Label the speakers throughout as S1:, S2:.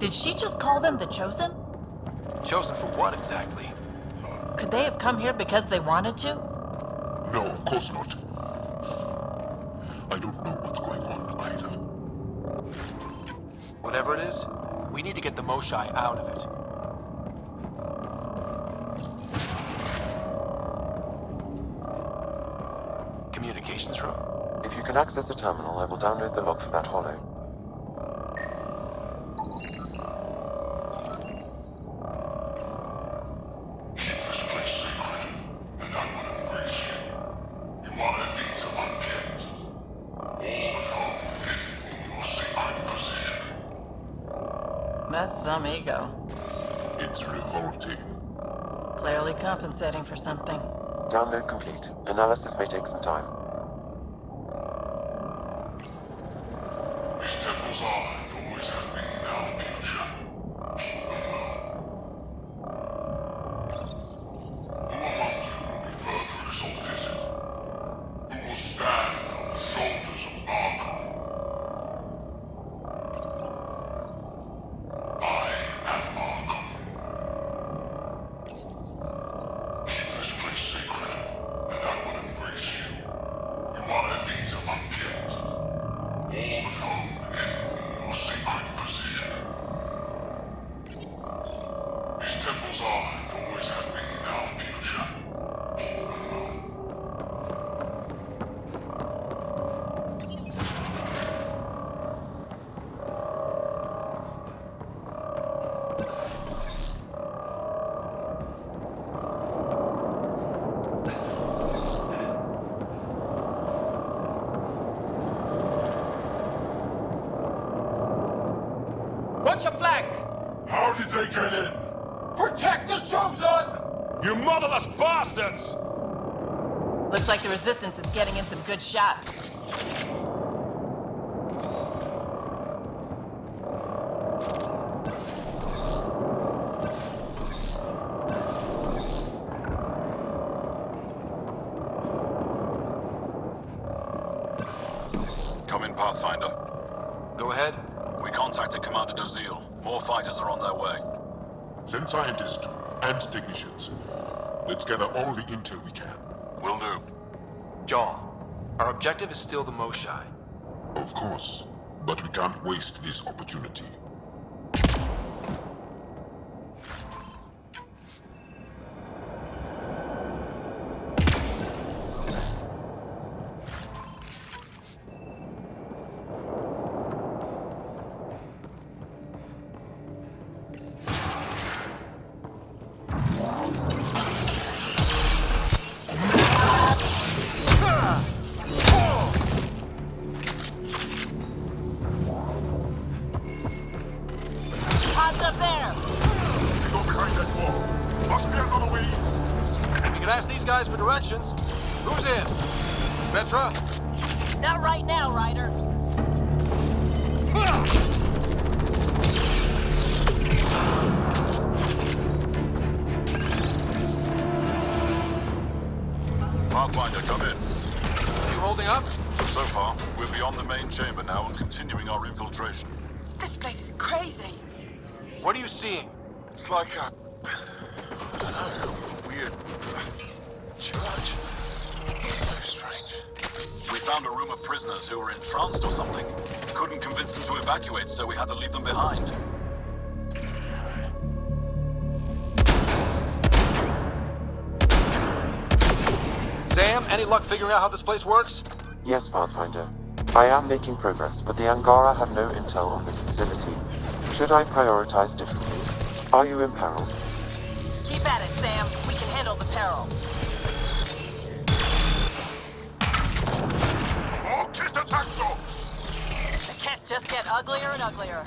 S1: Did she just call them the Chosen?
S2: Chosen for what exactly?
S1: Could they have come here because they wanted to?
S3: No, of course not. I don't know what's going on either.
S2: Whatever it is, we need to get the Moshai out of it. Communications room?
S4: If you can access the terminal, I will download the log from that holo.
S3: Keep this place sacred, and I will embrace you. You are elite among kids. All at home in your sacred position.
S1: That's some ego.
S3: It's revolting.
S1: Clearly compensating for something.
S4: Download complete. Analysis may take some time.
S3: These temples are and always have been our future. Keep them well. Who among you will be further exalted? Who will stand on the shoulders of Arkham? I am Arkham. Keep this place sacred, and I will embrace you. You are elite among kids. All at home in your sacred position. These temples are and always have been our future. Keep them well.
S5: Watch your flank!
S3: How did they get in?
S5: Protect the Chosen!
S6: You motherless bastards!
S1: Looks like the Resistance is getting in some good shots.
S6: Come in, Pathfinder.
S2: Go ahead.
S6: We contacted Commander Dozil. More fighters are on their way.
S3: Send scientists and technicians. Let's gather all the intel we can.
S6: Will do.
S2: Jaw, our objective is still the Moshai.
S3: Of course, but we can't waste this opportunity.
S1: Pods up there!
S3: We go behind that wall. Must be another way.
S2: We can ask these guys for directions. Who's in? Petra?
S1: Not right now, Ryder.
S6: Pathfinder, come in.
S2: You holding up?
S6: So far, we're beyond the main chamber now and continuing our infiltration.
S1: This place is crazy.
S2: What are you seeing?
S6: It's like a... I don't know, weird... church. So strange. We found a room of prisoners who were entranced or something. Couldn't convince them to evacuate, so we had to leave them behind.
S2: Sam, any luck figuring out how this place works?
S4: Yes, Pathfinder. I am making progress, but the Angara have no intel on this facility. Should I prioritize differently? Are you imperiled?
S1: Keep at it, Sam. We can handle the peril.
S3: More kit attack zones!
S1: The can't just get uglier and uglier.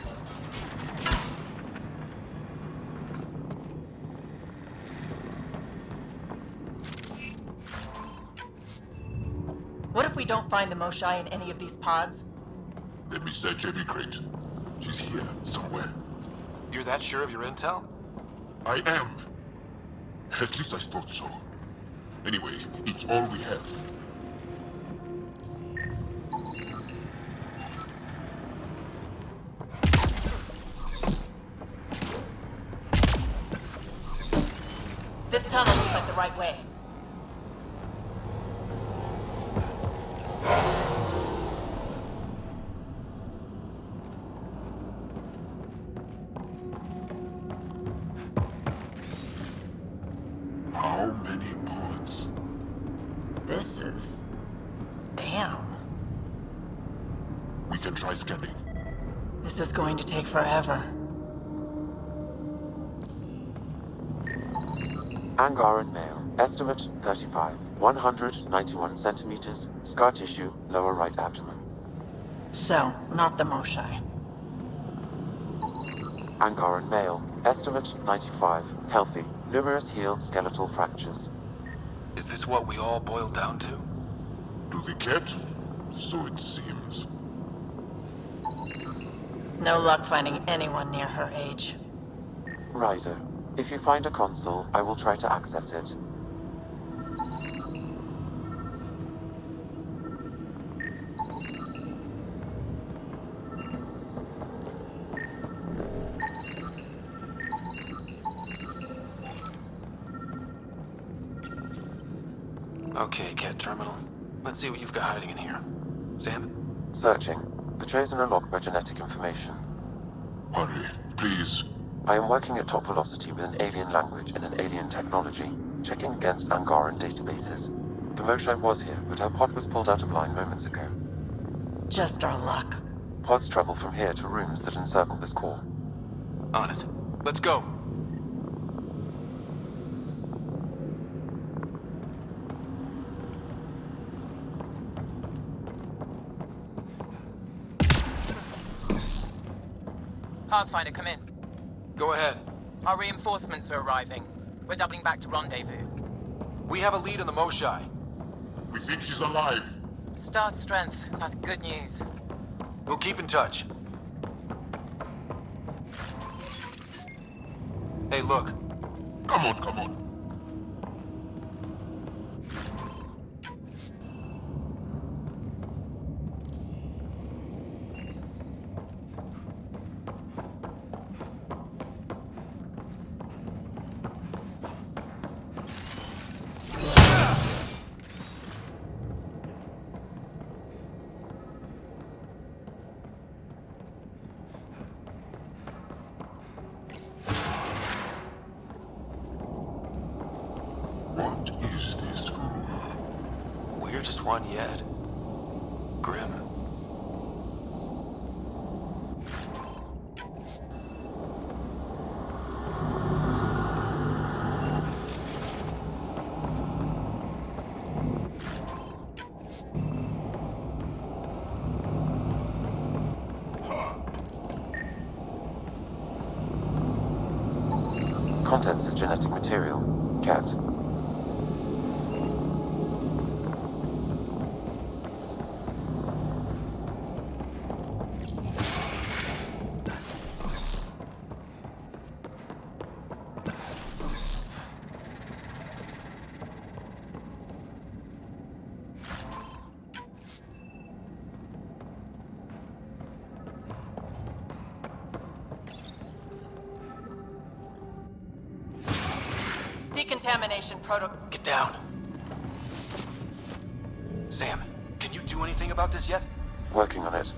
S1: What if we don't find the Moshai in any of these pods?
S3: Let me search every crate. She's here, somewhere.
S2: You're that sure of your intel?
S3: I am. At least I thought so. Anyway, it's all we have.
S1: the right way.
S3: How many bullets?
S1: This is... damn.
S3: We can try scanning.
S1: This is going to take forever.
S4: Angaran male. Estimate 35. 191 centimeters. Scar tissue, lower right abdomen.
S1: So, not the Moshai.
S4: Angaran male. Estimate 95. Healthy. Numerous healed skeletal fractures.
S2: Is this what we all boiled down to?
S3: To the cat? So it seems.
S1: No luck finding anyone near her age.
S4: Ryder, if you find a console, I will try to access it.
S2: Okay, Cat Terminal. Let's see what you've got hiding in here. Sam?
S4: Searching. The Chosen are locked by genetic information.
S3: Hurry, please.
S4: I am working at top velocity with an alien language and an alien technology, checking against Angaran databases. The Moshai was here, but her pod was pulled out of line moments ago.
S1: Just our luck.
S4: Pods travel from here to rooms that encircle this core.
S2: On it. Let's go.
S7: Pathfinder, come in.
S2: Go ahead.
S7: Our reinforcements are arriving. We're doubling back to rendezvous.
S2: We have a lead on the Moshai.
S3: We think she's alive.
S7: Star strength. That's good news.
S2: We'll keep in touch. Hey, look.
S3: Come on, come on. What is this room?
S2: Weirdest one yet. Grim.
S4: Contents is genetic material. Cat.
S1: Decontamination protocol.
S2: Get down. Sam, can you do anything about this yet?
S4: Working on it.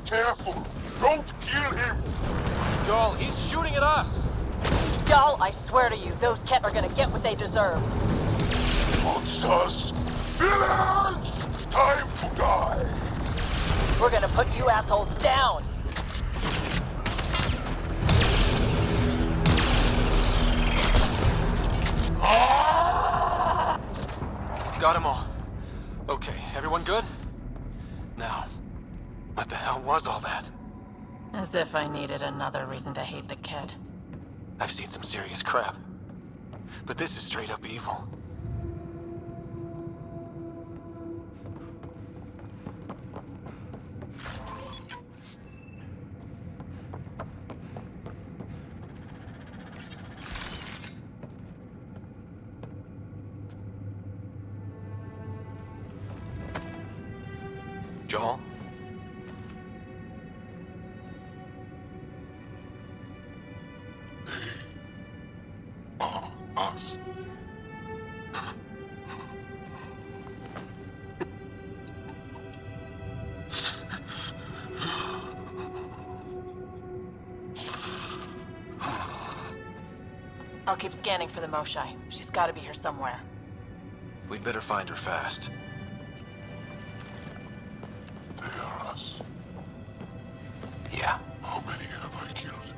S3: Careful! Don't kill him!
S2: Joel, he's shooting at us!
S1: Y'all, I swear to you, those Ket are gonna get what they deserve.
S3: Monsters! Villains! Time to die!
S1: We're gonna put you assholes down.
S2: Got them all. Okay, everyone good? Now, what the hell was all that?
S1: As if I needed another reason to hate the Ket.
S2: I've seen some serious crap. But this is straight up evil. Joel?
S3: Us.
S1: I'll keep scanning for the Moshai. She's gotta be here somewhere.
S2: We'd better find her fast.
S3: They are us.
S2: Yeah.
S3: How many have I killed?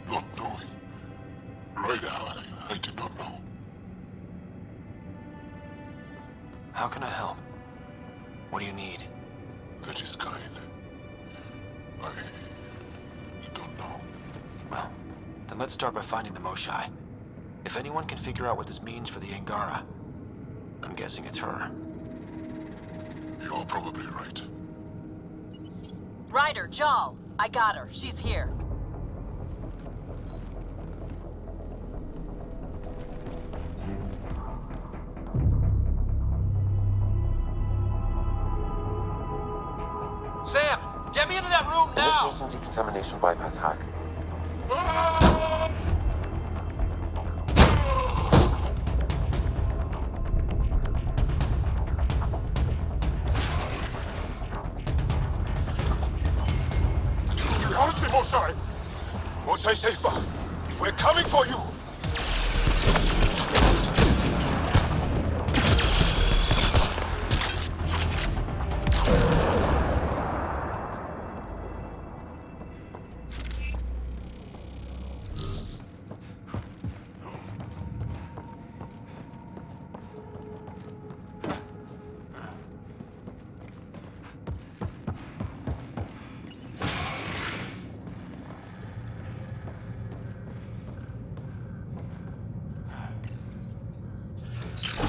S3: Not knowing. Right now, I did not know.
S2: How can I help? What do you need?
S3: That is kind. I don't know.
S2: Well, then let's start by finding the Moshai. If anyone can figure out what this means for the Angara, I'm guessing it's her.
S3: You're probably right.
S1: Ryder, Jal, I got her. She's here.
S2: Sam! Get me into that room now!
S4: Initiating decontamination bypass hack.
S3: How's the Moshai? Moshai safer. We're coming for you.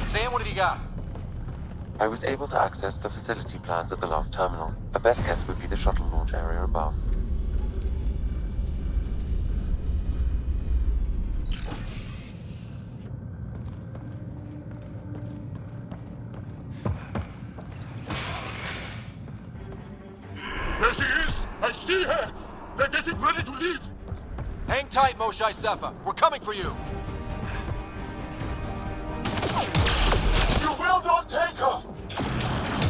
S2: Sam, what have you got?
S4: I was able to access the facility plans at the last terminal. A best guess would be the shuttle launch area above.
S3: There she is! I see her! They're getting ready to leave!
S2: Hang tight, Moshai Sefa. We're coming for you.
S3: You will not take her!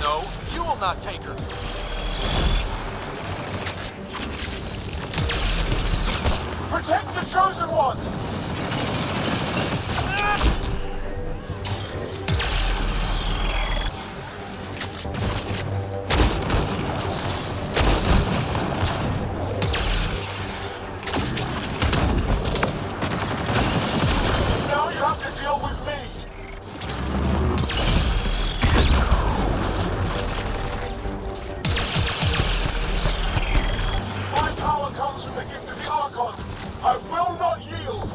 S2: No, you will not take her.
S3: Protect the Chosen One! Now you have to deal with me! My power comes from the gift of the Archon. I will not yield!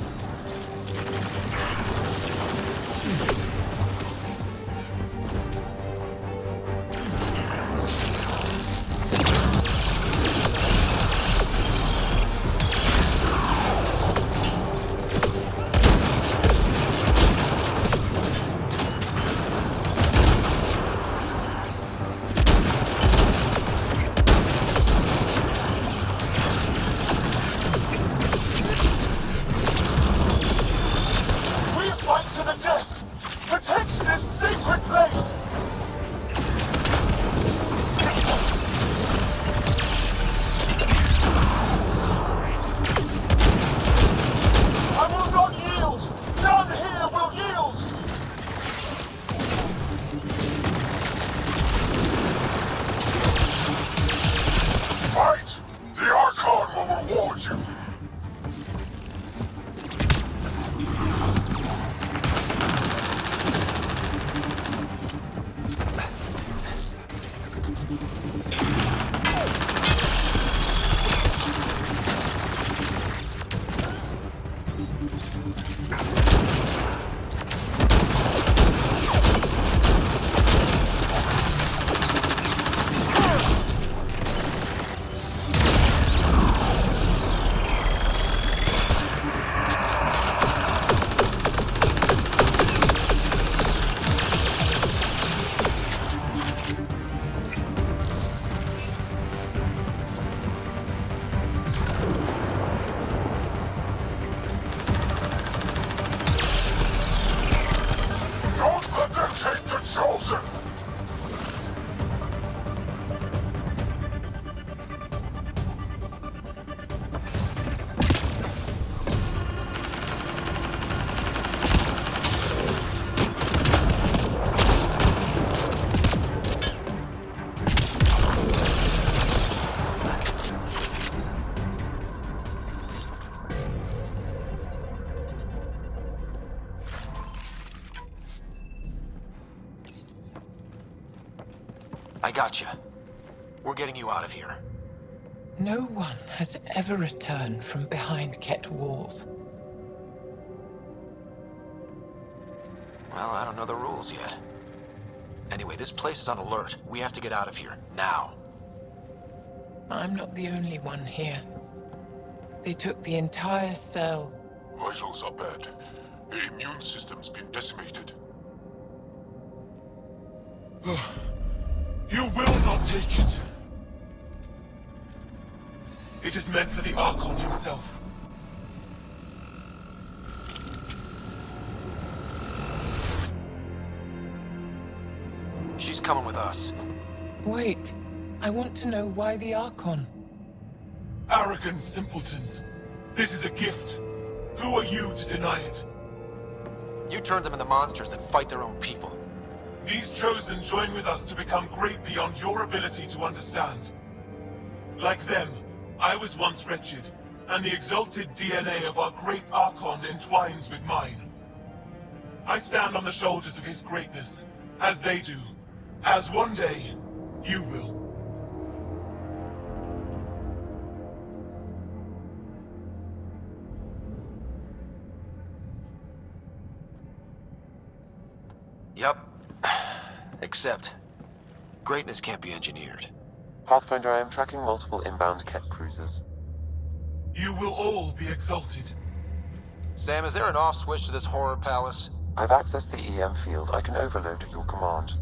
S2: I got you. We're getting you out of here.
S8: No one has ever returned from behind Ket walls.
S2: Well, I don't know the rules yet. Anyway, this place is on alert. We have to get out of here, now.
S8: I'm not the only one here. They took the entire cell.
S3: Vitals are bad. The immune system's been decimated.
S5: You will not take it. It is meant for the Archon himself.
S2: She's coming with us.
S8: Wait, I want to know why the Archon?
S5: Arrogant simpletons. This is a gift. Who are you to deny it?
S2: You turned them into monsters that fight their own people.
S5: These Chosen join with us to become great beyond your ability to understand. Like them, I was once wretched, and the exalted DNA of our great Archon entwines with mine. I stand on the shoulders of his greatness, as they do, as one day, you will.
S2: Yup. Except, greatness can't be engineered.
S4: Pathfinder, I am tracking multiple inbound Ket cruisers.
S5: You will all be exalted.
S2: Sam, is there an off switch to this horror palace?
S4: I've accessed the EM field. I can overload at your command.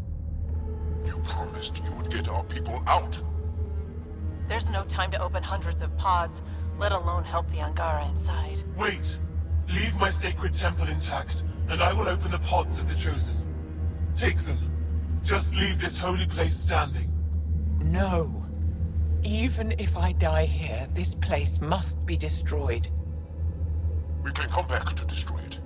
S3: You promised you would get our people out.
S1: There's no time to open hundreds of pods, let alone help the Angara inside.
S5: Wait. Leave my sacred temple intact, and I will open the pods of the Chosen. Take them. Just leave this holy place standing.
S8: No. Even if I die here, this place must be destroyed.
S3: We can come back to destroy it.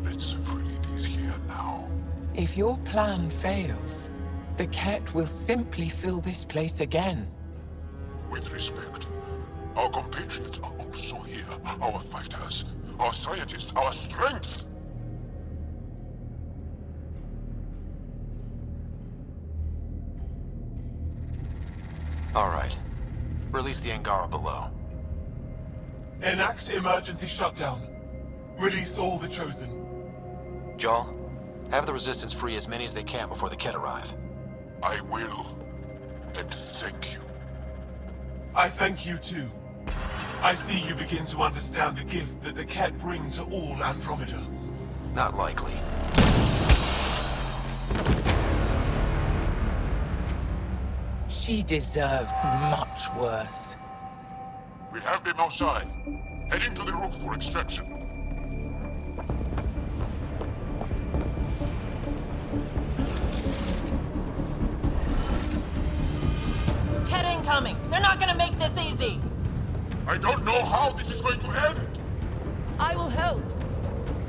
S3: Let's free these here now.
S8: If your plan fails, the Ket will simply fill this place again.
S3: With respect, our compatriots are also here. Our fighters, our scientists, our strength.
S2: All right. Release the Angara below.
S5: Enact emergency shutdown. Release all the Chosen.
S2: Jarl, have the Resistance free as many as they can before the Ket arrive.
S3: I will. And thank you.
S5: I thank you too. I see you begin to understand the gift that the Ket bring to all Andromeda.
S2: Not likely.
S8: She deserved much worse.
S3: We have them outside. Heading to the roof for extraction.
S1: Ket incoming! They're not gonna make this easy!
S3: I don't know how this is going to end.
S8: I will help.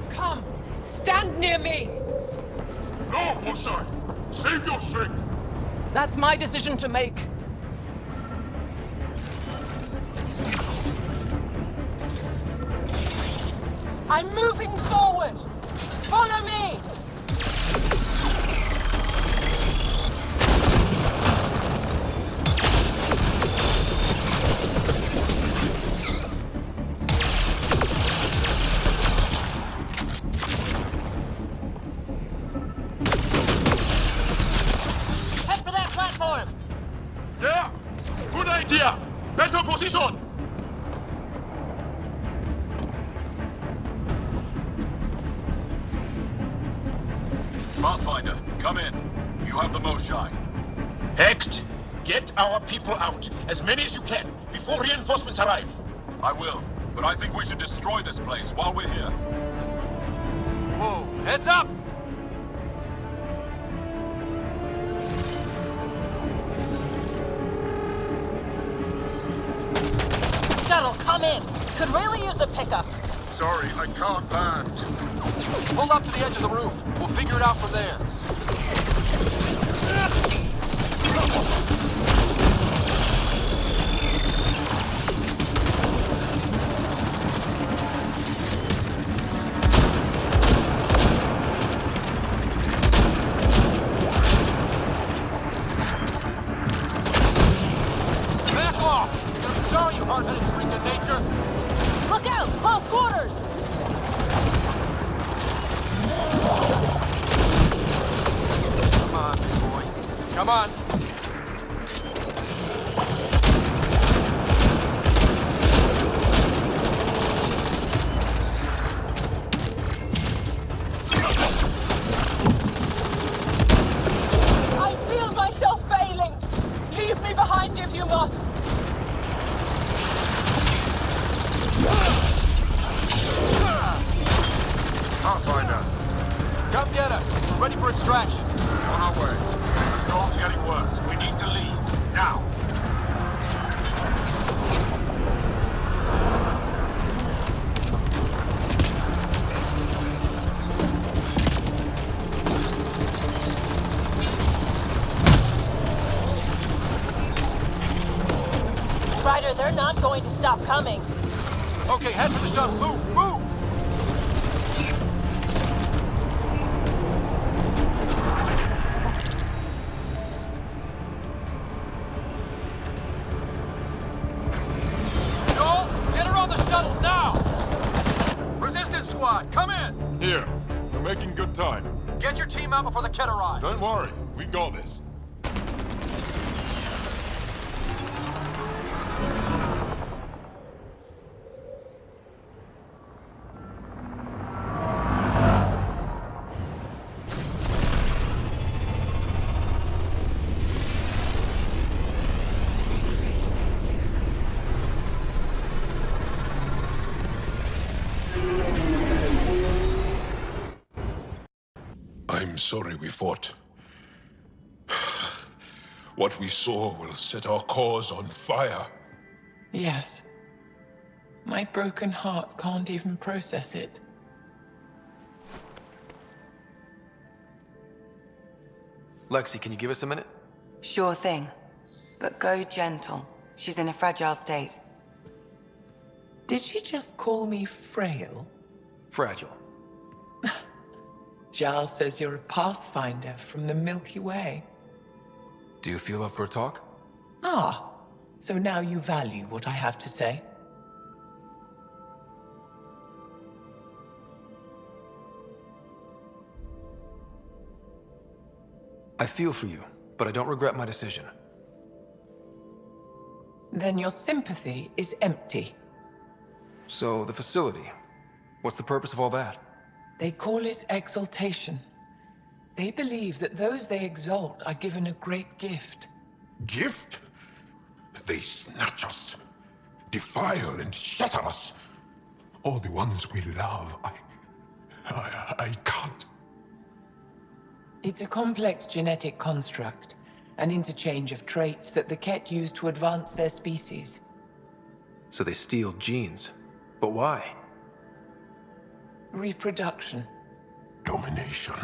S8: Come, stand near me.
S3: No, Mosai. Save your strength.
S8: That's my decision to make. I'm moving forward. Follow me.
S1: Head for that platform!
S3: Yeah, good idea. Better position.
S6: Pathfinder, come in. You have the Moshai.
S9: Hecht, get our people out. As many as you can, before reinforcements arrive.
S6: I will, but I think we should destroy this place while we're here.
S2: Whoa, heads up!
S1: Shuttle, come in! Could really use a pickup.
S3: Sorry, I can't land.
S2: Pull up to the edge of the roof. We'll figure it out from there. Come on.
S7: I feel myself failing. Leave me behind if you must.
S9: Pathfinder,
S2: Come get us. We're ready for extraction.
S9: on our way. The storm's getting worse. We need to leave. Now.
S7: Ryder, they're not going to stop coming.
S2: Okay, head for the shuttle. Move, move! Joel, get her on the shuttle now!
S6: Resistance squad, come in!
S5: Here. We're making good time.
S6: Get your team out before the kid arrives.
S5: Don't worry. We got this.
S3: I'm sorry we fought. What we saw will set our cause on fire.
S8: Yes. My broken heart can't even process it.
S2: Lexi, can you give us a minute?
S10: Sure thing. But go gentle. She's in a fragile state.
S8: Did she just call me frail?
S2: Fragile.
S8: Giles says you're a pathfinder from the Milky Way.
S2: Do you feel up for a talk?
S8: Ah, so now you value what I have to say.
S2: I feel for you, but I don't regret my decision.
S8: Then your sympathy is empty.
S2: So, the facility. What's the purpose of all that?
S8: They call it exaltation. They believe that those they exalt are given a great gift.
S3: Gift? They snatch us, defile and shatter us. All the ones we love. I can't.
S8: It's a complex genetic construct, an interchange of traits that the Ket use to advance their species.
S2: So they steal genes. But why?
S8: Reproduction.
S3: Domination,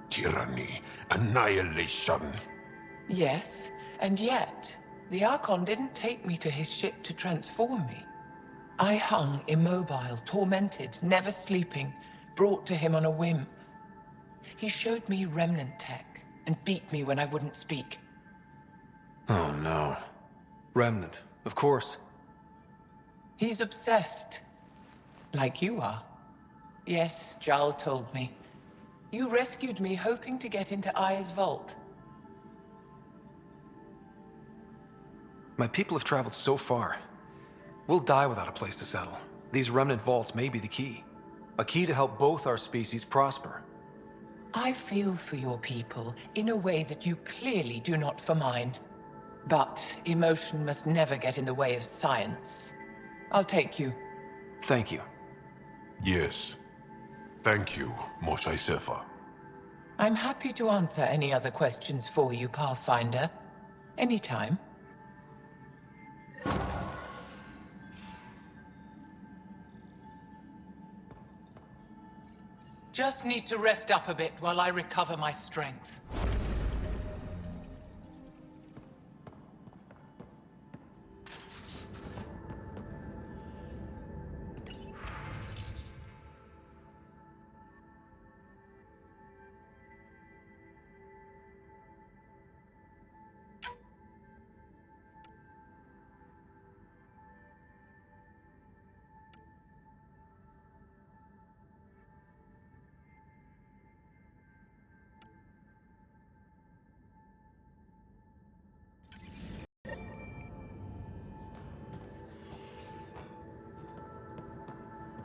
S3: tyranny, annihilation.
S8: Yes, and yet, the Archon didn't take me to his ship to transform me. I hung immobile, tormented, never sleeping, brought to him on a whim. He showed me remnant tech and beat me when I wouldn't speak.
S2: Oh no. Remnant, of course.
S8: He's obsessed. Like you are. Yes, Jal told me. You rescued me hoping to get into Aya's vault.
S2: My people have traveled so far. We'll die without a place to settle. These remnant vaults may be the key. A key to help both our species prosper.
S8: I feel for your people in a way that you clearly do not for mine. But emotion must never get in the way of science. I'll take you.
S2: Thank you.
S3: Yes. Thank you, Moshe Sefer.
S8: I'm happy to answer any other questions for you, Pathfinder. Anytime. Just need to rest up a bit while I recover my strength.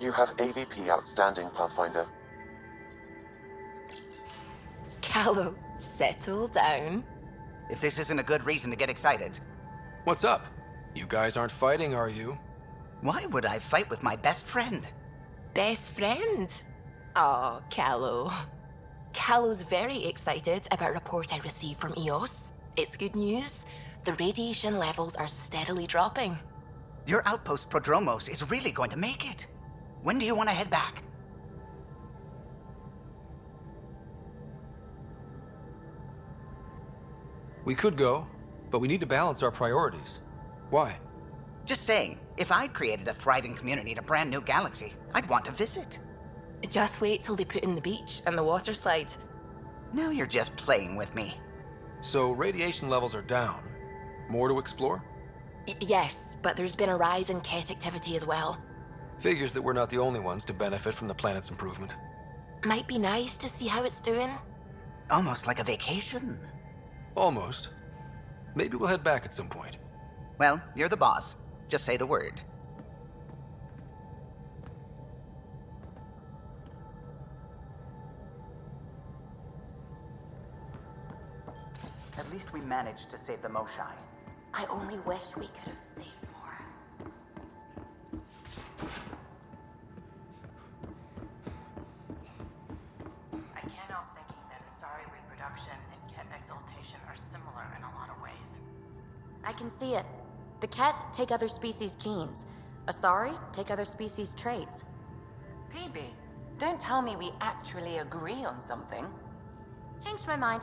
S4: You have AVP outstanding, Pathfinder.
S11: Callow, settle down.
S12: If this isn't a good reason to get excited.
S2: What's up? You guys aren't fighting, are you?
S12: Why would I fight with my best friend?
S11: Best friend? Oh, Callow. Callow's very excited about a report I received from EOS. It's good news. The radiation levels are steadily dropping.
S12: Your outpost Prodromos is really going to make it. When do you want to head back?
S2: We could go, but we need to balance our priorities. Why?
S12: Just saying, if I'd created a thriving community in a brand new galaxy, I'd want to visit.
S11: Just wait till they put in the beach and the water slide.
S12: Now you're just playing with me.
S2: So radiation levels are down. More to explore?
S11: Yes, but there's been a rise in Ket activity as well.
S2: Figures that we're not the only ones to benefit from the planet's improvement.
S11: Might be nice to see how it's doing.
S12: Almost like a vacation.
S2: Almost. Maybe we'll head back at some point.
S12: Well, you're the boss. Just say the word. At least we managed to save the Moshai.
S11: I only wish we could have saved more.
S1: I can't help thinking that Asari reproduction and Ket exaltation are similar in a lot of ways.
S13: I can see it. The Ket take other species' genes. Asari take other species' traits.
S10: PB, don't tell me we actually agree on something.
S13: Changed my mind.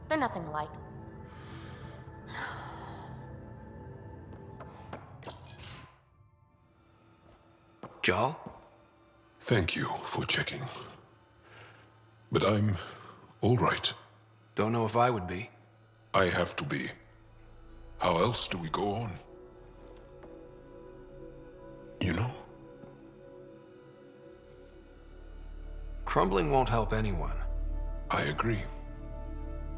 S13: They're nothing alike.
S2: Jal?
S3: Thank you for checking. But I'm all right.
S2: Don't know if I would be.
S3: I have to be. How else do we go on? You know?
S2: Crumbling won't help anyone.
S3: I agree.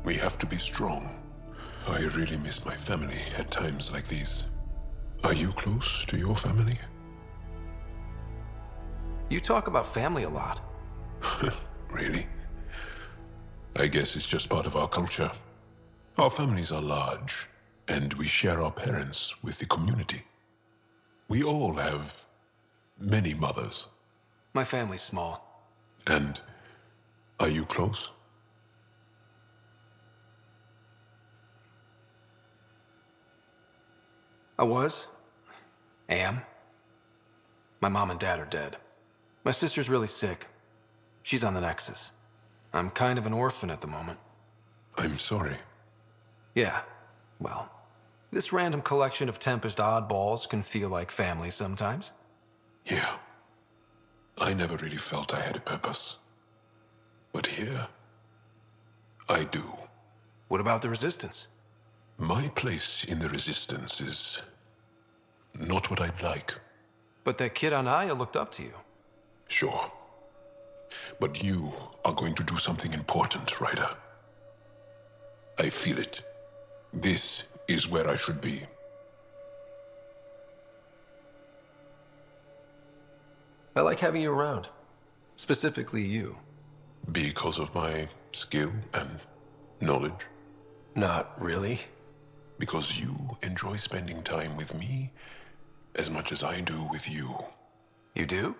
S3: We have to be strong. I really miss my family at times like these. Are you close to your family?
S2: You talk about family a lot.
S3: Really? I guess it's just part of our culture. Our families are large, and we share our parents with the community. We all have many mothers.
S2: My family's small.
S3: And are you close?
S2: I was. Am. My mom and dad are dead. My sister's really sick. She's on the Nexus. I'm kind of an orphan at the moment.
S3: I'm sorry.
S2: Yeah, well, this random collection of Tempest oddballs can feel like family sometimes.
S3: Yeah. I never really felt I had a purpose. But here, I do.
S2: What about the Resistance?
S3: My place in the Resistance is not what I'd like.
S2: But that kid on Aya looked up to you.
S3: Sure. But you are going to do something important, Ryder. I feel it. This is where I should be.
S2: I like having you around. Specifically you.
S3: Because of my skill and knowledge?
S2: Not really.
S3: Because you enjoy spending time with me as much as I do with you.
S2: You do?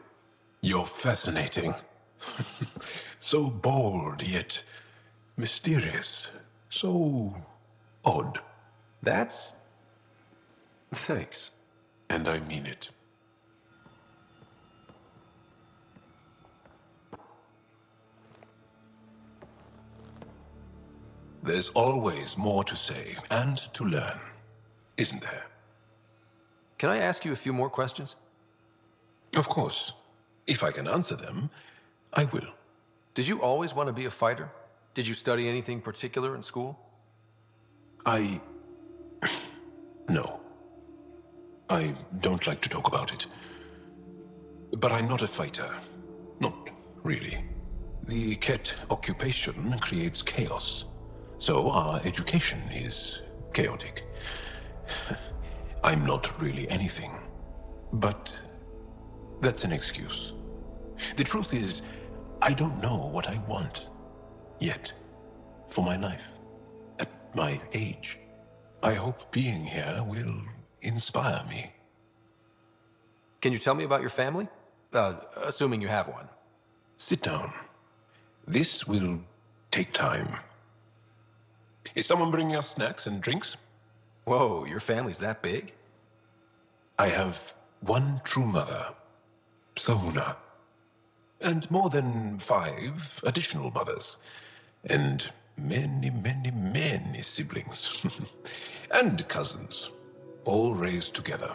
S3: You're fascinating. So bold, yet mysterious. So odd.
S2: That's... Thanks.
S3: And I mean it. There's always more to say and to learn, isn't there?
S2: Can I ask you a few more questions?
S3: Of course. If I can answer them, I will.
S2: Did you always want to be a fighter? Did you study anything particular in school?
S3: No. I don't like to talk about it. But I'm not a fighter. Not really. The Ket occupation creates chaos. So our education is chaotic. I'm not really anything. But that's an excuse. The truth is, I don't know what I want yet for my life. At my age, I hope being here will inspire me.
S2: Can you tell me about your family? Assuming you have one.
S3: Sit down. This will take time. Is someone bringing us snacks and drinks?
S2: Whoa, your family's that big?
S3: I have one true mother, Sahuna, and more than 5 additional mothers, and many, many, many siblings, and cousins, all raised together.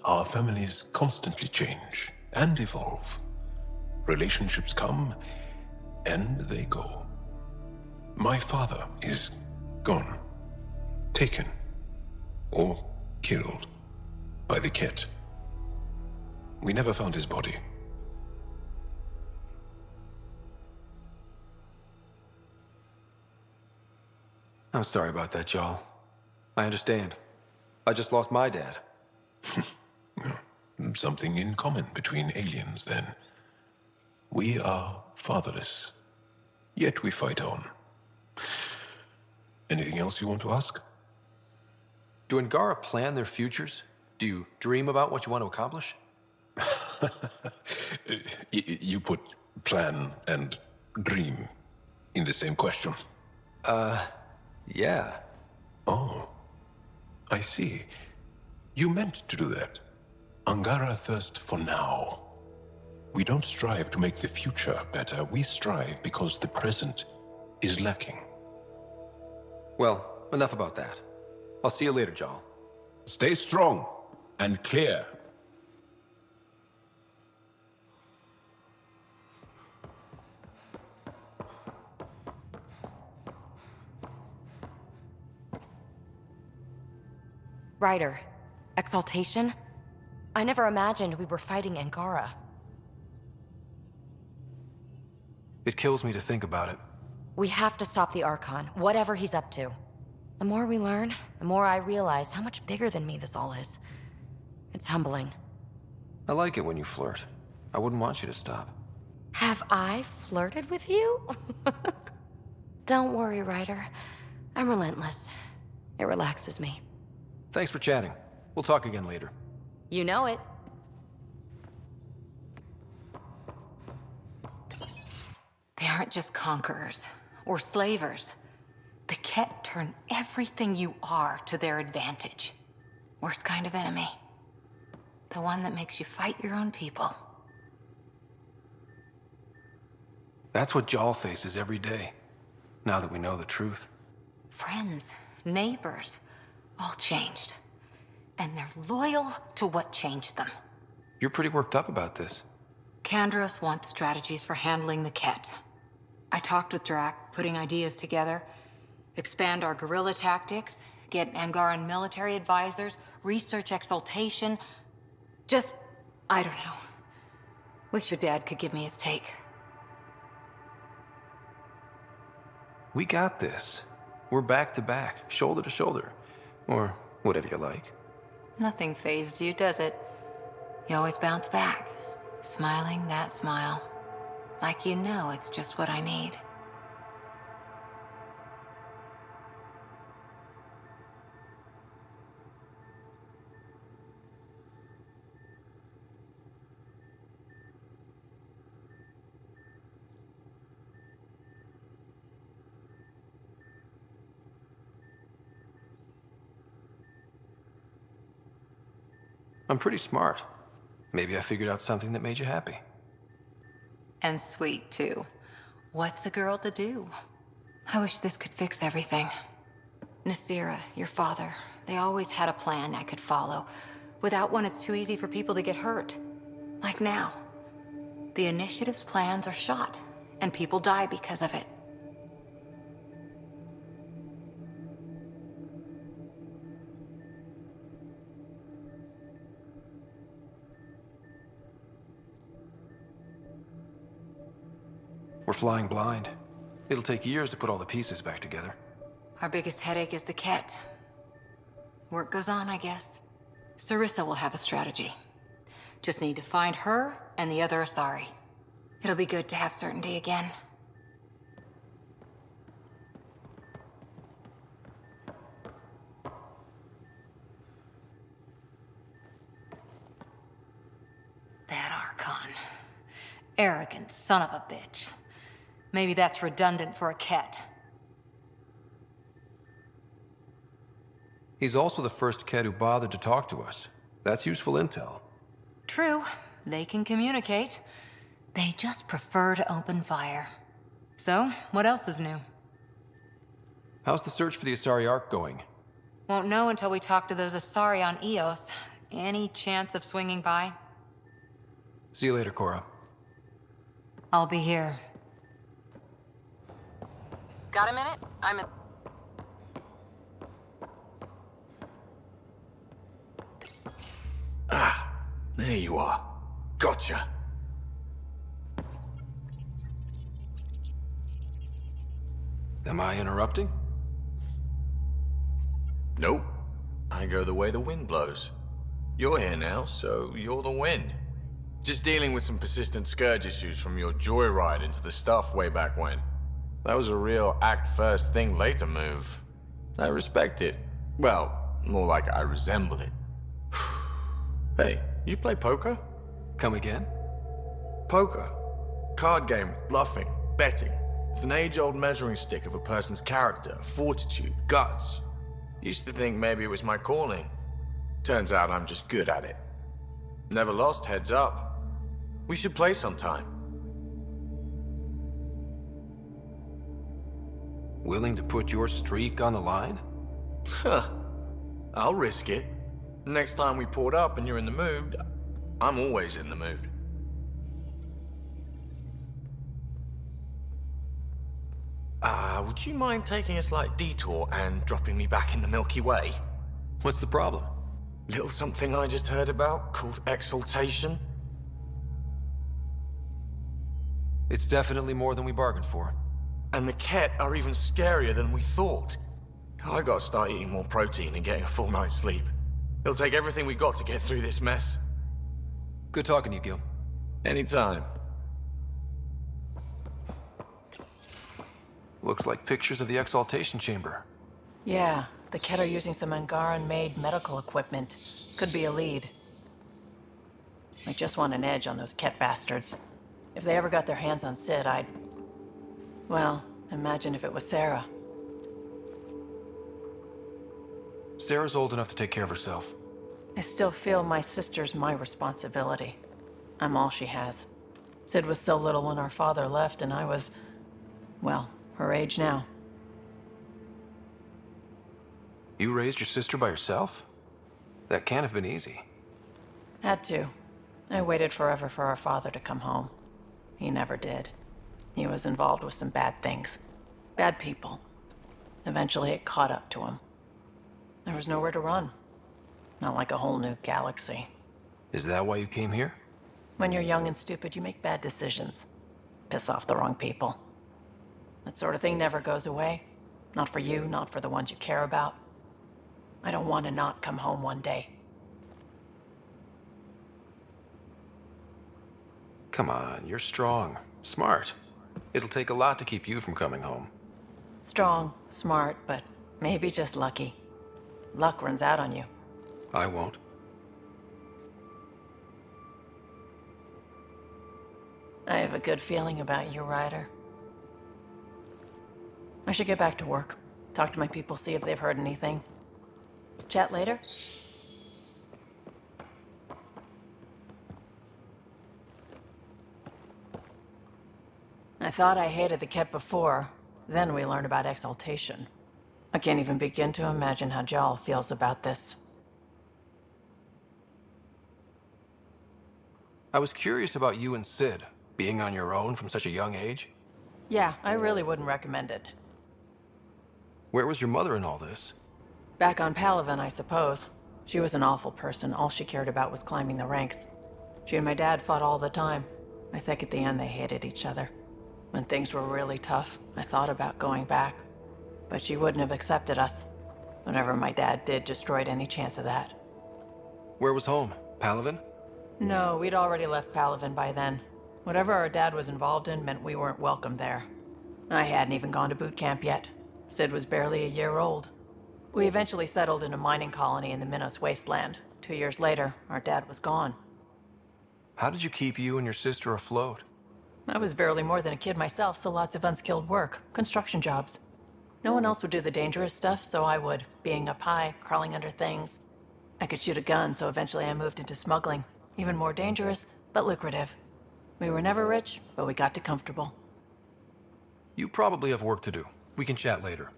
S3: Our families constantly change and evolve. Relationships come and they go. My father is gone, taken, or killed by the Ket. We never found his body.
S2: I'm sorry about that, Jarl. I understand. I just lost my dad.
S3: Something in common between aliens, then. We are fatherless, yet we fight on. Anything else you want to ask?
S2: Do Angara plan their futures? Do you dream about what you want to accomplish?
S3: You put plan and dream in the same question.
S2: Yeah.
S3: Oh, I see. You meant to do that. Angara thirst for now. We don't strive to make the future better. We strive because the present is lacking.
S2: Well, enough about that. I'll see you later, Jarl.
S3: Stay strong and clear.
S13: Ryder, exaltation? I never imagined we were fighting Angara.
S2: It kills me to think about it.
S13: We have to stop the Archon, whatever he's up to. The more we learn, the more I realize how much bigger than me this all is. It's humbling.
S2: I like it when you flirt. I wouldn't want you to stop.
S13: Have I flirted with you? Don't worry, Ryder. I'm relentless. It relaxes me.
S2: Thanks for chatting. We'll talk again later.
S13: You know it.
S10: They aren't just conquerors or slavers. The Ket turn everything you are to their advantage. Worst kind of enemy. The one that makes you fight your own people.
S2: That's what Jarl faces every day, now that we know the truth.
S10: Friends, neighbors, all changed. And they're loyal to what changed them.
S2: You're pretty worked up about this.
S10: Kandros wants strategies for handling the Ket. I talked with Drac, putting ideas together. Expand our guerrilla tactics, get Angaran military advisors, research exaltation. Just, I don't know. Wish your dad could give me his take.
S2: We got this. We're back to back, shoulder to shoulder. Or whatever you like.
S10: Nothing fazed you, does it? You always bounce back, smiling that smile. Like you know it's just what I need.
S2: I'm pretty smart. Maybe I figured out something that made you happy.
S10: And sweet, too. What's a girl to do? I wish this could fix everything. Nasira, your father, they always had a plan I could follow. Without one, it's too easy for people to get hurt. Like now. The Initiative's plans are shot, and people die because of it.
S2: We're flying blind. It'll take years to put all the pieces back together.
S10: Our biggest headache is the Ket. Work goes on, I guess. Sarissa will have a strategy. Just need to find her and the other Asari. It'll be good to have certainty again. That Archon. Arrogant son of a bitch. Maybe that's redundant for a Ket.
S2: He's also the first Ket who bothered to talk to us. That's useful intel.
S10: True. They can communicate. They just prefer to open fire. So, what else is new?
S2: How's the search for the Asari Ark going?
S10: Won't know until we talk to those Asari on Eos. Any chance of swinging by?
S2: See you later, Cora.
S10: I'll be here.
S7: Got a minute? I'm in.
S14: There you are. Gotcha.
S2: Am I interrupting?
S14: Nope. I go the way the wind blows. You're here now, so you're the wind. Just dealing with some persistent scourge issues from your joyride into the stuff way back when. That was a real act first, think later move. I respect it. Well, more like I resemble it. Hey, you play poker?
S2: Come again?
S14: Poker. Card game with bluffing, betting. It's an age-old measuring stick of a person's character, fortitude, guts. Used to think maybe it was my calling. Turns out I'm just good at it. Never lost, heads up. We should play sometime.
S2: Willing to put your streak on the line?
S14: Huh. I'll risk it. Next time we port up and you're in the mood, I'm always in the mood. Would you mind taking a slight detour and dropping me back in the Milky Way?
S2: What's the problem?
S14: Little something I just heard about called exaltation.
S2: It's definitely more than we bargained for.
S14: And the Ket are even scarier than we thought. I gotta start eating more protein and getting a full night's sleep. It'll take everything we got to get through this mess.
S2: Good talking to you, Gil.
S14: Anytime.
S2: Looks like pictures of the exaltation chamber.
S1: Yeah, the Ket are using some Angaran-made medical equipment. Could be a lead. I just want an edge on those Ket bastards. If they ever got their hands on Sid, I'd... Well, imagine if it was Sarah.
S2: Sarah's old enough to take care of herself.
S1: I still feel my sister's my responsibility. I'm all she has. Sid was so little when our father left, and I was... well, her age now.
S2: You raised your sister by yourself? That can't have been easy.
S1: Had to. I waited forever for our father to come home. He never did. He was involved with some bad things. Bad people. Eventually it caught up to him. There was nowhere to run. Not like a whole new galaxy.
S2: Is that why you came here?
S1: When you're young and stupid, you make bad decisions. Piss off the wrong people. That sort of thing never goes away. Not for you, not for the ones you care about. I don't want to not come home one day.
S2: Come on, you're strong, smart. It'll take a lot to keep you from coming home.
S1: Strong, smart, but maybe just lucky. Luck runs out on you.
S2: I won't.
S1: I have a good feeling about you, Ryder. I should get back to work. Talk to my people, see if they've heard anything. Chat later? I thought I hated the Ket before. Then we learned about exaltation. I can't even begin to imagine how Jal feels about this.
S2: I was curious about you and Sid, being on your own from such a young age.
S1: Yeah, I really wouldn't recommend it.
S2: Where was your mother in all this?
S1: Back on Palaven, I suppose. She was an awful person. All she cared about was climbing the ranks. She and my dad fought all the time. I think at the end they hated each other. When things were really tough, I thought about going back. But she wouldn't have accepted us. Whatever my dad did destroyed any chance of that.
S2: Where was home? Palaven?
S1: No, we'd already left Palaven by then. Whatever our dad was involved in meant we weren't welcome there. I hadn't even gone to boot camp yet. Sid was barely a year old. We eventually settled in a mining colony in the Minos wasteland. 2 years later, our dad was gone.
S2: How did you keep you and your sister afloat?
S1: I was barely more than a kid myself, so lots of unskilled work, construction jobs. No one else would do the dangerous stuff, so I would, being up high, crawling under things. I could shoot a gun, so eventually I moved into smuggling. Even more dangerous, but lucrative. We were never rich, but we got to comfortable.
S2: You probably have work to do. We can chat later.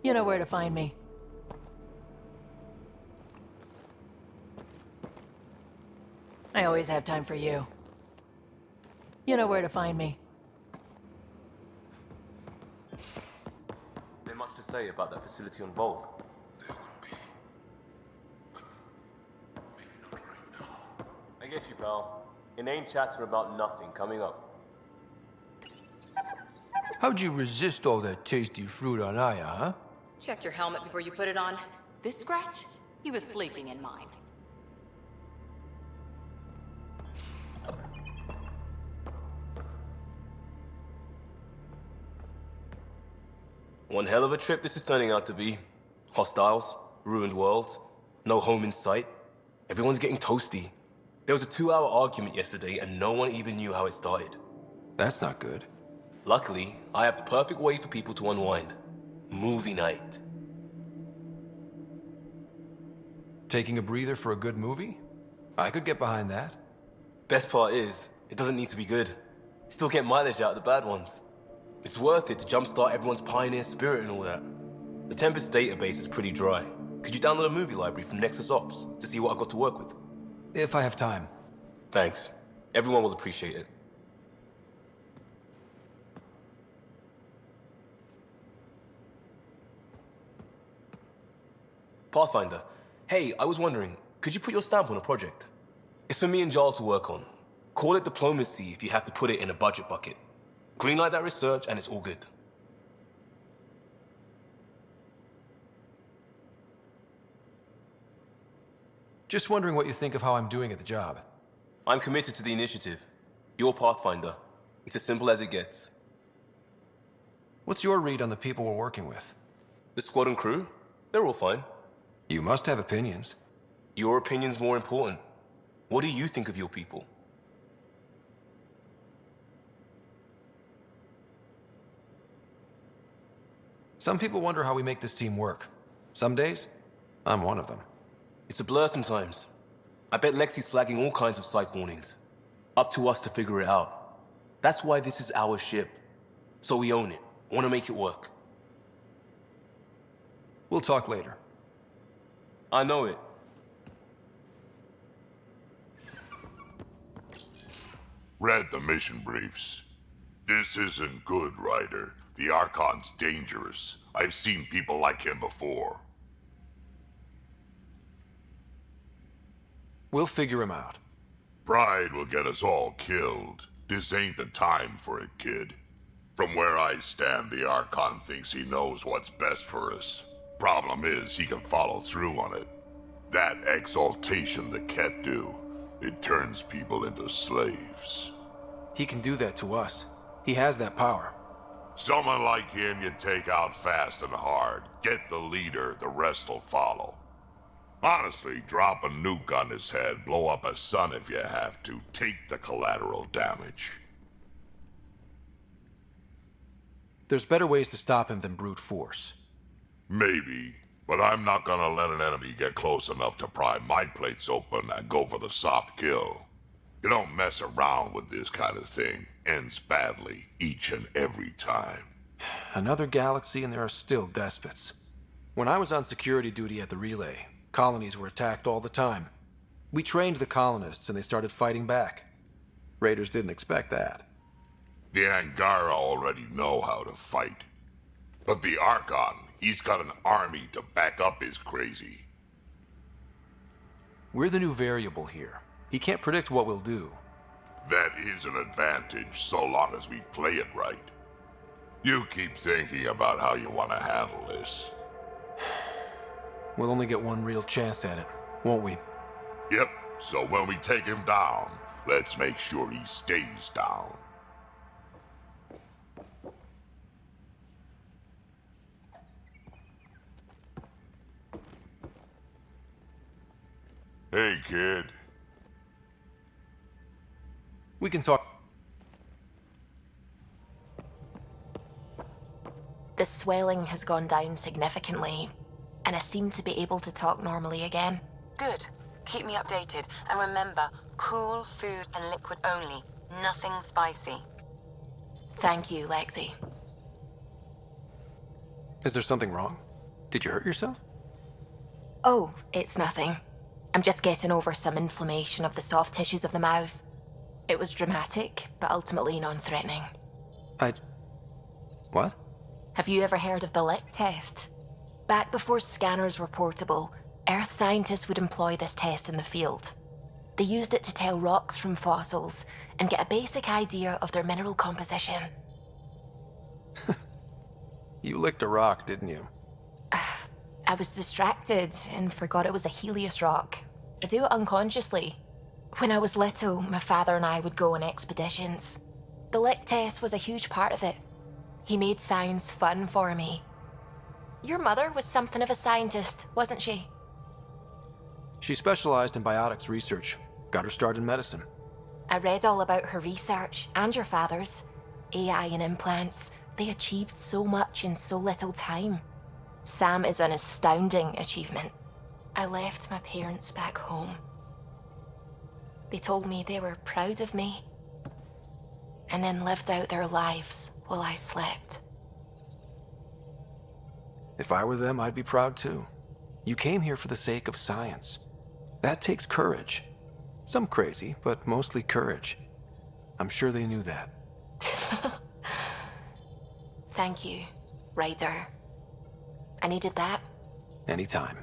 S1: You know where to find me. I always have time for you. You know where to find me.
S15: There's much to say about that facility on Volt. I get you, pal. Inane chatter about nothing coming up.
S16: How'd you resist all that tasty fruit on Aya, huh?
S10: Check your helmet before you put it on. This scratch? He was sleeping in mine.
S15: One hell of a trip this is turning out to be. Hostiles, ruined worlds, no home in sight. Everyone's getting toasty. There was a 2-hour argument yesterday and no one even knew how it started.
S2: That's not good.
S15: Luckily, I have the perfect way for people to unwind. Movie night.
S2: Taking a breather for a good movie? I could get behind that.
S15: Best part is, it doesn't need to be good. Still get mileage out of the bad ones. It's worth it to jumpstart everyone's pioneer spirit and all that. The Tempest database is pretty dry. Could you download a movie library from Nexus Ops to see what I've got to work with?
S2: If I have time.
S15: Thanks. Everyone will appreciate it. Pathfinder. Hey, I was wondering, could you put your stamp on a project? It's for me and Jarl to work on. Call it diplomacy if you have to put it in a budget bucket. Greenlight that research and it's all good.
S2: Just wondering what you think of how I'm doing at the job.
S15: I'm committed to the initiative. You're Pathfinder. It's as simple as it gets.
S2: What's your read on the people we're working with?
S15: The squad and crew? They're all fine.
S2: You must have opinions.
S15: Your opinion's more important. What do you think of your people?
S2: Some people wonder how we make this team work. Some days, I'm one of them.
S15: It's a blur sometimes. I bet Lexi's flagging all kinds of psych warnings. Up to us to figure it out. That's why this is our ship. So we own it. Want to make it work.
S2: We'll talk later.
S15: I know it.
S17: Read the mission briefs. This isn't good, Ryder. The Archon's dangerous. I've seen people like him before.
S2: We'll figure him out.
S17: Pride will get us all killed. This ain't the time for it, kid. From where I stand, the Archon thinks he knows what's best for us. Problem is, he can follow through on it. That exaltation the Ket do, it turns people into slaves.
S2: He can do that to us. He has that power.
S17: Someone like him you take out fast and hard. Get the leader, the rest will follow. Honestly, drop a nuke on his head, blow up a sun if you have to. Take the collateral damage.
S2: There's better ways to stop him than brute force.
S17: Maybe, but I'm not gonna let an enemy get close enough to pry my plates open and go for the soft kill. You don't mess around with this kind of thing. Ends badly, each and every time.
S2: Another galaxy and there are still despots. When I was on security duty at the relay, colonies were attacked all the time. We trained the colonists and they started fighting back. Raiders didn't expect that.
S17: The Angara already know how to fight. But the Archon, he's got an army to back up his crazy.
S2: We're the new variable here. He can't predict what we'll do.
S17: That is an advantage, so long as we play it right. You keep thinking about how you want to handle this.
S2: We'll only get one real chance at it, won't we?
S17: Yep, so when we take him down, Let's make sure he stays down. Hey, kid.
S2: We can talk.
S11: The swelling has gone down significantly, and I seem to be able to talk normally again.
S10: Good. Keep me updated. And remember, cool food and liquid only. Nothing spicy.
S11: Thank you, Lexi.
S2: Is there something wrong? Did you hurt yourself?
S11: Oh, it's nothing. I'm just getting over some inflammation of the soft tissues of the mouth. It was dramatic, but ultimately non-threatening.
S2: What?
S11: Have you ever heard of the lick test? Back before scanners were portable, Earth scientists would employ this test in the field. They used it to tell rocks from fossils and get a basic idea of their mineral composition.
S2: You licked a rock, didn't you?
S11: I was distracted and forgot it was a Helios rock. I do it unconsciously. When I was little, my father and I would go on expeditions. The lick test was a huge part of it. He made science fun for me. Your mother was something of a scientist, wasn't she?
S2: She specialized in biotics research. Got her start in medicine.
S11: I read all about her research, and your father's. AI and implants. They achieved so much in so little time. Sam is an astounding achievement. I left my parents back home. They told me they were proud of me, and then lived out their lives while I slept.
S2: If I were them, I'd be proud too. You came here for the sake of science. That takes courage. Some crazy, but mostly courage. I'm sure they knew that.
S11: Thank you, Ryder. I needed that.
S2: Anytime.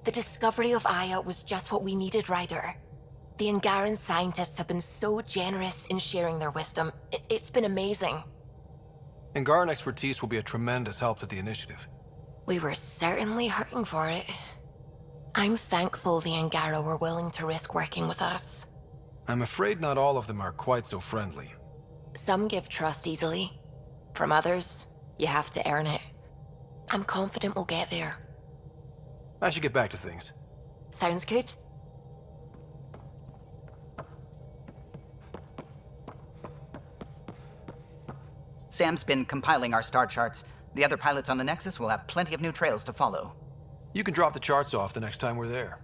S11: The discovery of Aya was just what we needed, Ryder. The Angaran scientists have been so generous in sharing their wisdom. It's been amazing.
S2: Angaran expertise will be a tremendous help to the initiative.
S11: We were certainly hurting for it. I'm thankful the Angara were willing to risk working with us.
S2: I'm afraid not all of them are quite so friendly.
S11: Some give trust easily. From others, you have to earn it. I'm confident we'll get there.
S2: I should get back to things.
S11: Sounds good.
S12: Sam's been compiling our star charts. The other pilots on the Nexus will have plenty of new trails to follow.
S2: You can drop the charts off the next time we're there.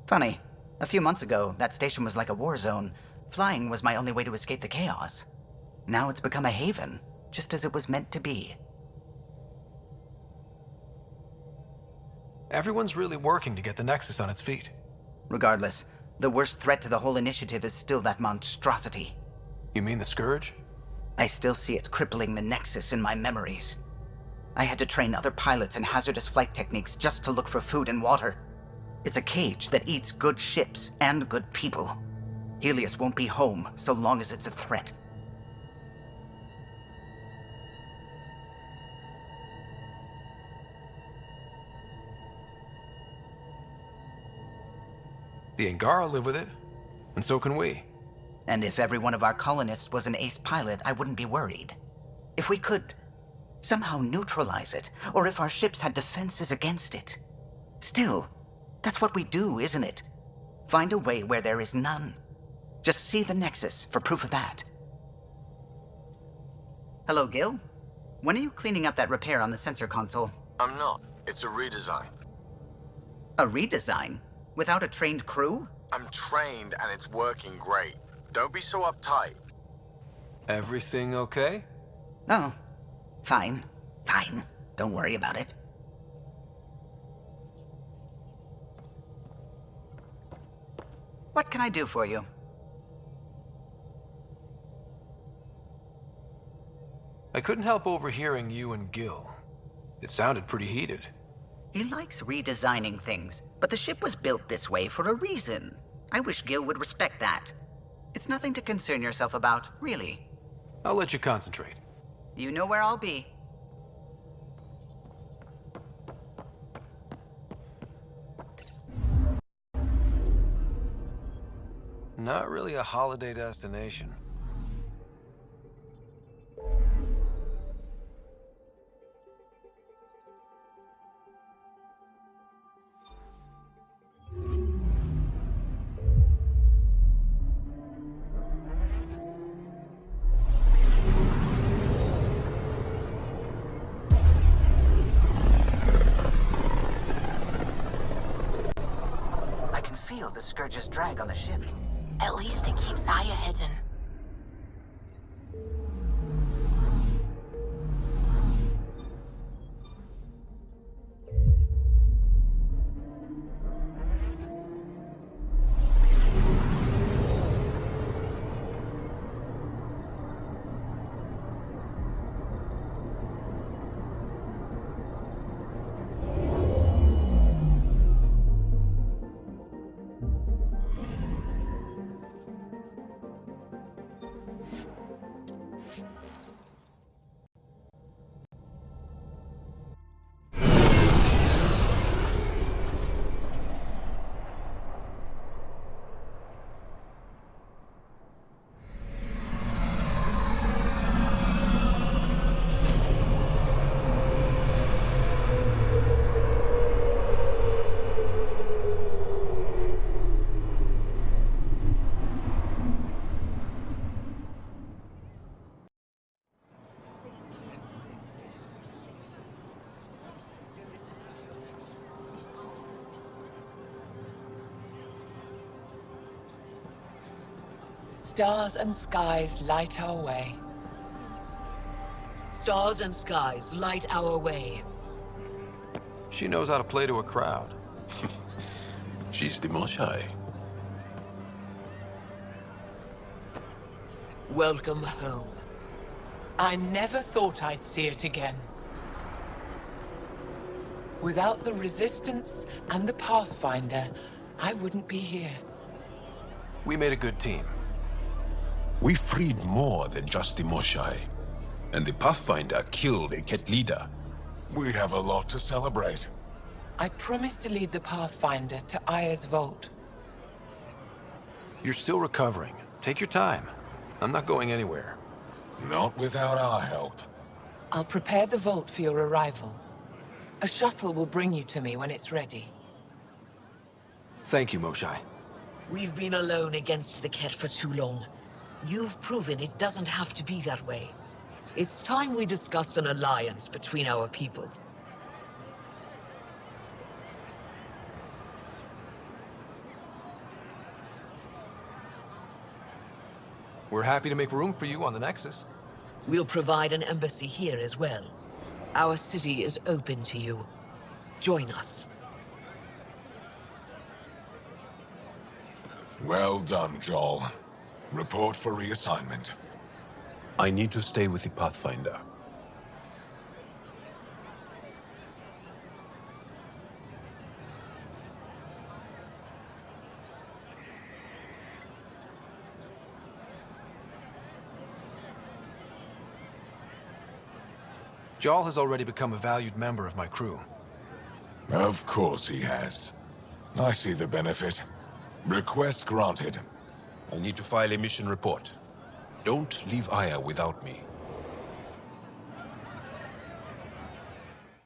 S12: Funny. A few months ago, that station was like a war zone. Flying was my only way to escape the chaos. Now it's become a haven, just as it was meant to be.
S2: Everyone's really working to get the Nexus on its feet.
S12: Regardless, the worst threat to the whole initiative is still that monstrosity.
S2: You mean the Scourge?
S12: I still see it crippling the Nexus in my memories. I had to train other pilots in hazardous flight techniques just to look for food and water. It's a cage that eats good ships and good people. Helios won't be home so long as it's a threat.
S2: The Angara live with it, and so can we.
S12: And if every one of our colonists was an ace pilot, I wouldn't be worried. If we could somehow neutralize it, or if our ships had defenses against it. Still, that's what we do, isn't it? Find a way where there is none. Just see the Nexus for proof of that. Hello, Gil? When are you cleaning up that repair on the sensor console?
S14: I'm not. It's a redesign.
S12: A redesign? Without a trained crew?
S14: I'm trained and it's working great. Don't be so uptight.
S2: Everything okay?
S12: Oh, fine. Fine. Don't worry about it. What can I do for you?
S2: I couldn't help overhearing you and Gil. It sounded pretty heated.
S12: He likes redesigning things, but the ship was built this way for a reason. I wish Gil would respect that. It's nothing to concern yourself about, really.
S2: I'll let you concentrate.
S12: You know where I'll be.
S2: Not really a holiday destination.
S12: I can feel the Scourge's drag on the ship.
S11: At least it keeps Aya hidden.
S8: Stars and skies light our way.
S18: Stars and skies light our way.
S2: She knows how to play to a crowd.
S3: She's the Moshai.
S8: Welcome home. I never thought I'd see it again. Without the Resistance and the Pathfinder, I wouldn't be here.
S2: We made a good team.
S3: We freed more than just the Moshai. And the Pathfinder killed a Ket leader. We have a lot to celebrate.
S8: I promised to lead the Pathfinder to Aya's vault.
S2: You're still recovering. Take your time. I'm not going anywhere.
S3: Not without our help.
S8: I'll prepare the vault for your arrival. A shuttle will bring you to me when it's ready.
S2: Thank you, Moshai.
S18: We've been alone against the Ket for too long. You've proven it doesn't have to be that way. It's time we discussed an alliance between our people.
S2: We're happy to make room for you on the Nexus.
S18: We'll provide an embassy here as well. Our city is open to you. Join us.
S3: Well done, Joel. Report for reassignment. I need to stay with the Pathfinder.
S2: Jarl has already become a valued member of my crew.
S3: Of course he has. I see the benefit. Request granted. I need to file a mission report. Don't leave Aya without me.